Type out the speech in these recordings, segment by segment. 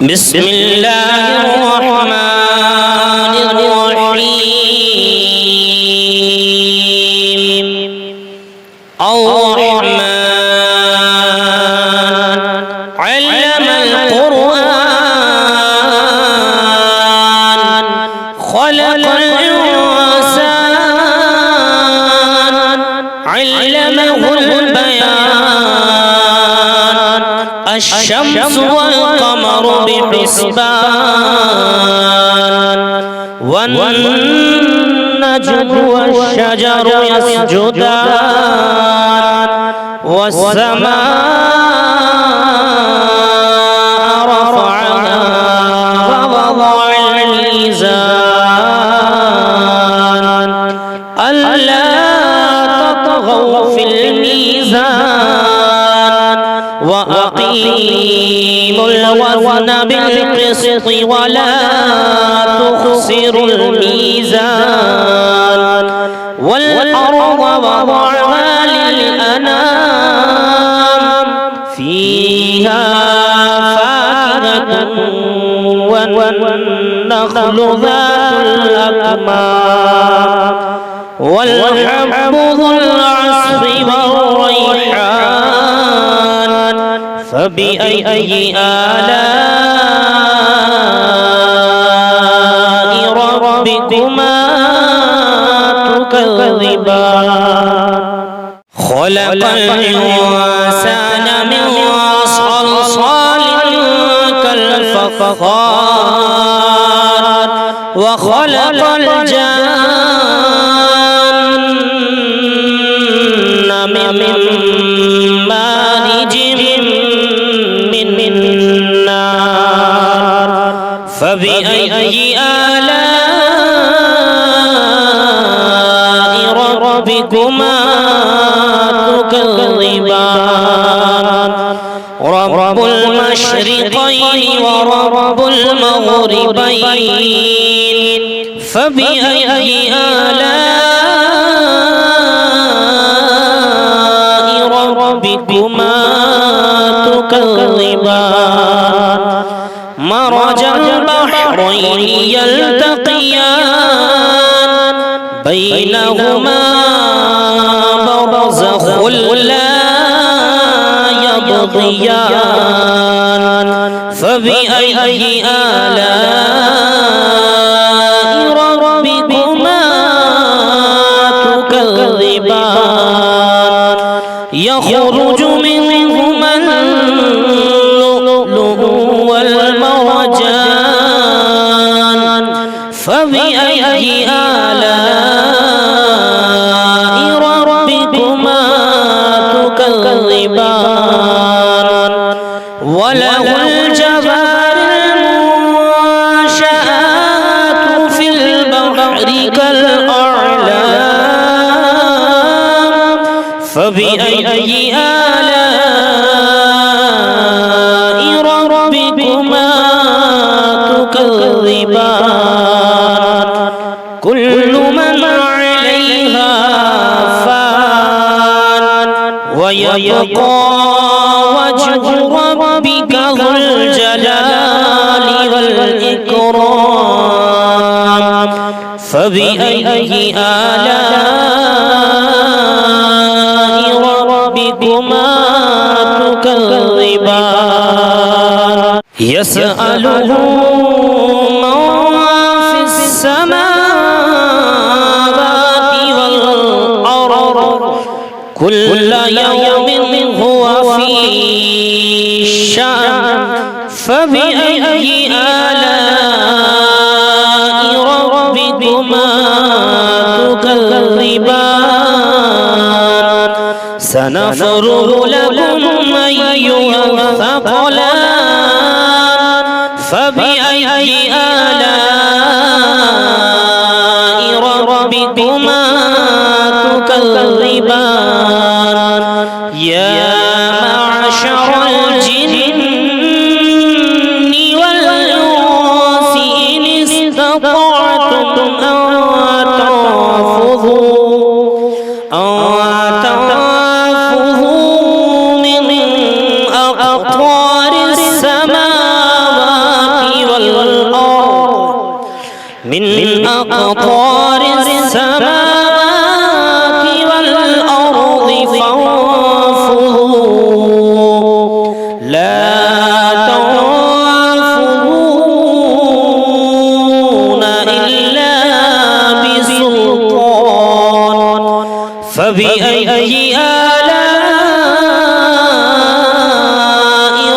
بسم الله الرحمن الرحيم الرحمن علم القرآن خلق الإنسان علمه البيان الشمس والقمر بحسبان والنجم والشجر يسجدان والسماء رفعها ووضع الميزان ألا تطغوا في الميزان وأقيموا الوزن بالقسط ولا تخسروا الميزان والأرض وضعها للأنام فيها فاكهة والنخل ذات الأكمام والحب ذو العصف والريحان فبأي آلاء ربكما تكذبان خلق الإنسان من صلصال كالفخار وخلق الجن من مارج من نار فبأي آلاء ربكما تكذبان رب المشرقين ورب المغربين فبأي آلاء ربكما تكذبان مرج البحرين يلتقيان بينهما برزخ لا يبغيان فبأي آلاء ربكما تكذبان يخرج منهما اللؤلؤ والمرجان فبأي آلاء ربكما تكذبان وله الجوار المنشآت في البحر كالأعلام فبأي آلاء ربكما تكذبان كل من عليها فان ويبقى وجه ربك ذو الجلال والإكرام فبأي آلاء ربكما تكذبان يسأله من في السماوات والأرض كل يوم هو في شأن فبأي آلاء ربكما تكذبان سنفرغ لكم أيها الثقلان فبأي آلاء ربكما تكذبان يا معشر الجن والإنس إن استطعتم أن تنفذوا من أقطار السماوات أقطار السماوات والأرض فانفذوا لا تنفذون إلا بسلطان فبأي آلاء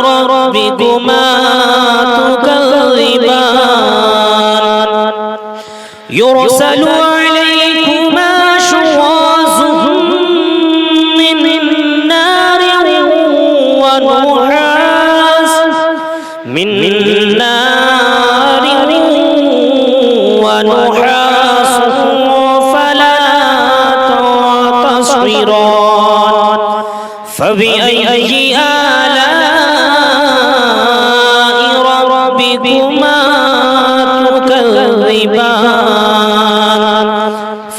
ربكما تكذبان يرسل عليكما شواظ من نار ونحاس فلا تنتصران فبأي آلاء ربكما تكذبان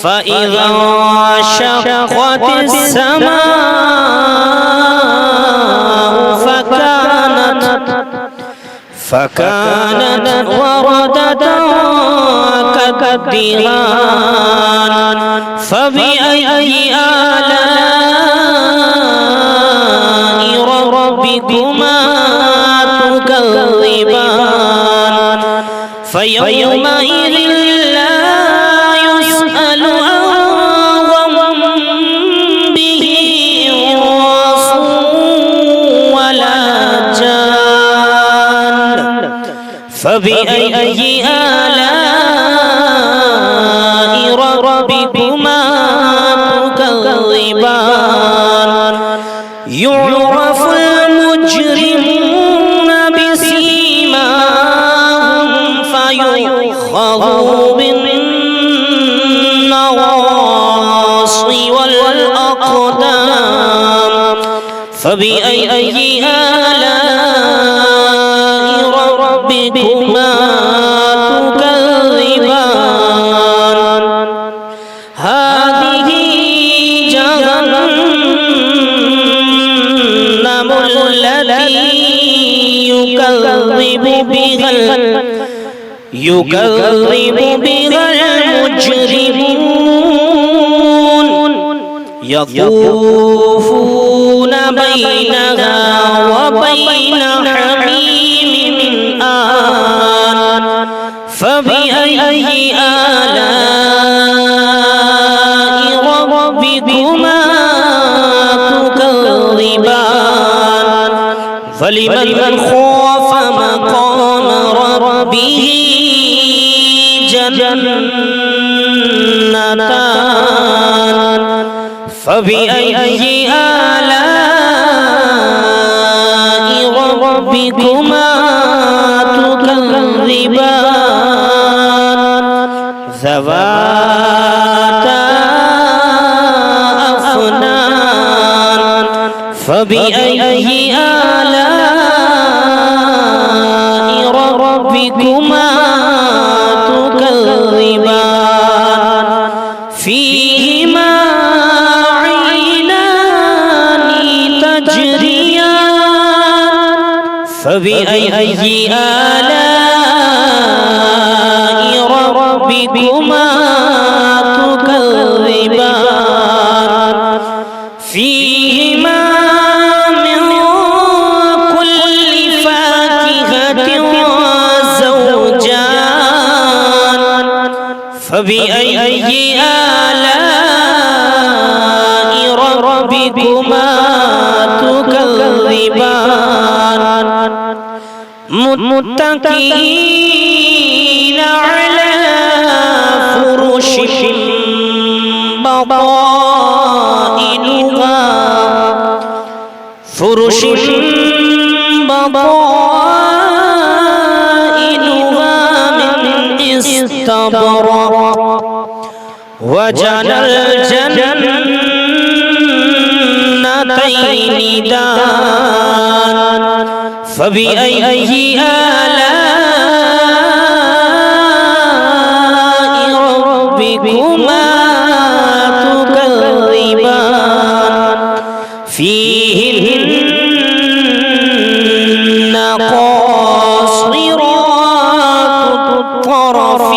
فإذا انشقت السماء فكانت وردة كالدهان فبأي آلاء ربكما تكذبان فيومئذ لا يسأل عن ذنبه انس ولا جان فبأي آلاء ربكما تكذبان يعرف المجرمون بسيماهم فيؤخذ بالنواصي والأقدام فبأي آلاء ربكما تكذبان هذه جهنم التي يكذب بها المجرمون يطوفون بينها وبين حميم آن فبأي آلاء ربكما تكذبان فلمن خاف مقام ربه جنتان فبأي آلاء ربكما تكذبان ذواتا أفنان فبأي آلاء ربكما تكذبان فيهما عينان تجريان فبأي آلاء ربكما تكذبان فيهما من كل فاكهة زوجان فبأي آلاء ربكما تكذبان متكئين على فرش بطائنها من استبرق وجنى الجنتين دان فبأي آلاء ربكما تكذبان فيهن قاصرات الطرف الأعراف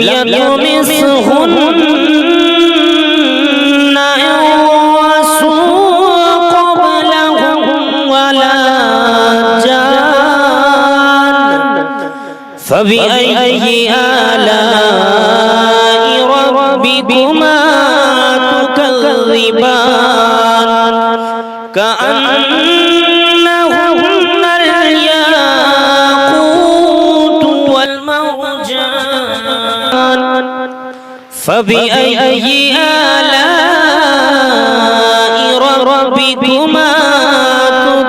لم يطمثهن إنس قبلهم ولا جان فبأي آلاء ربكما تكذبان كأنهن الياقوت والمرجان فبأي آلاء ربكما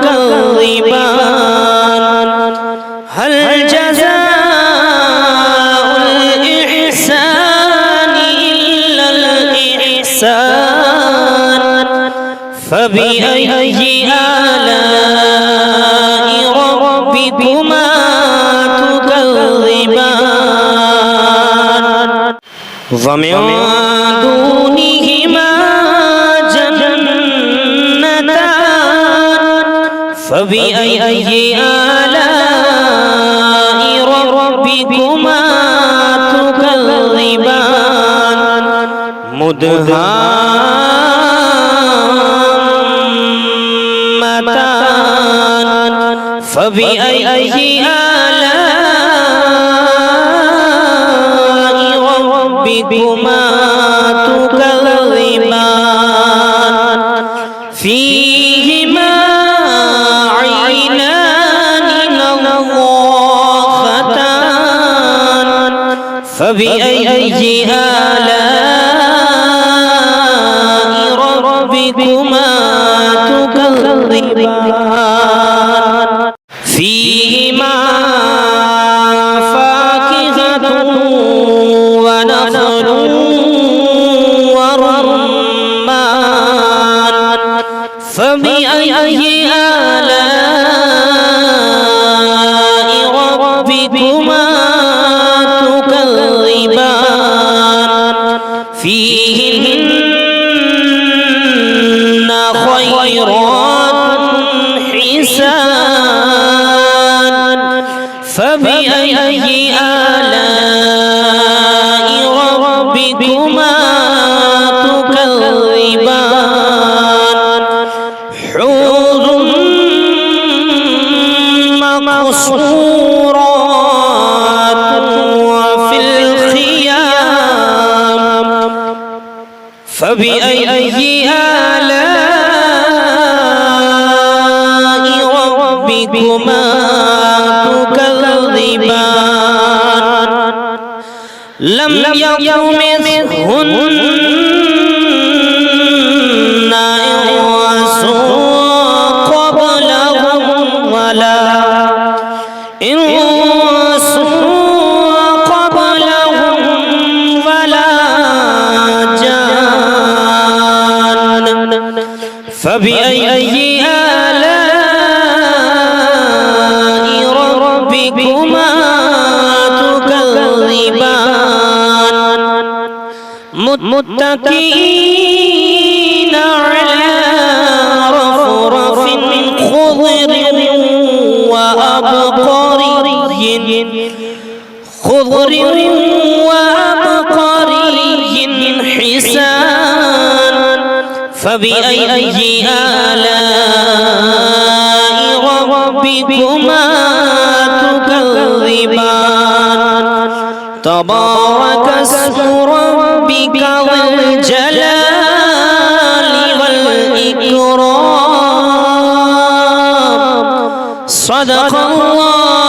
تكذبان هل جزاء الإحسان إلا الإحسان فبأي آلاء ربكما تكذبان ومن دونهما جنتان فبأي آلاء ربكما تكذبان مدهامتان فبأي آلاء ربكما تكذبان فيهما عينان نضاختان فبأي آلاء ربكما تكذبان فيهما فاكهة ونخل ورمان فبأي آلاء ربكما تكذبان فيهن خيرات حسان فبأي آلاء ربكما تكذبان حور مقصورات وفي الخيام فبأي آلاء ربكما تكذبان لم يطمثهن إنس قبلهم ولا جان فبأي آلاء ربكما تكذبان متكئين على رفرف خضر وعبقري حسان فبأي آلاء ربكما تكذبان تبارك اسم ربك ذي الجلال والإكرام صدق الله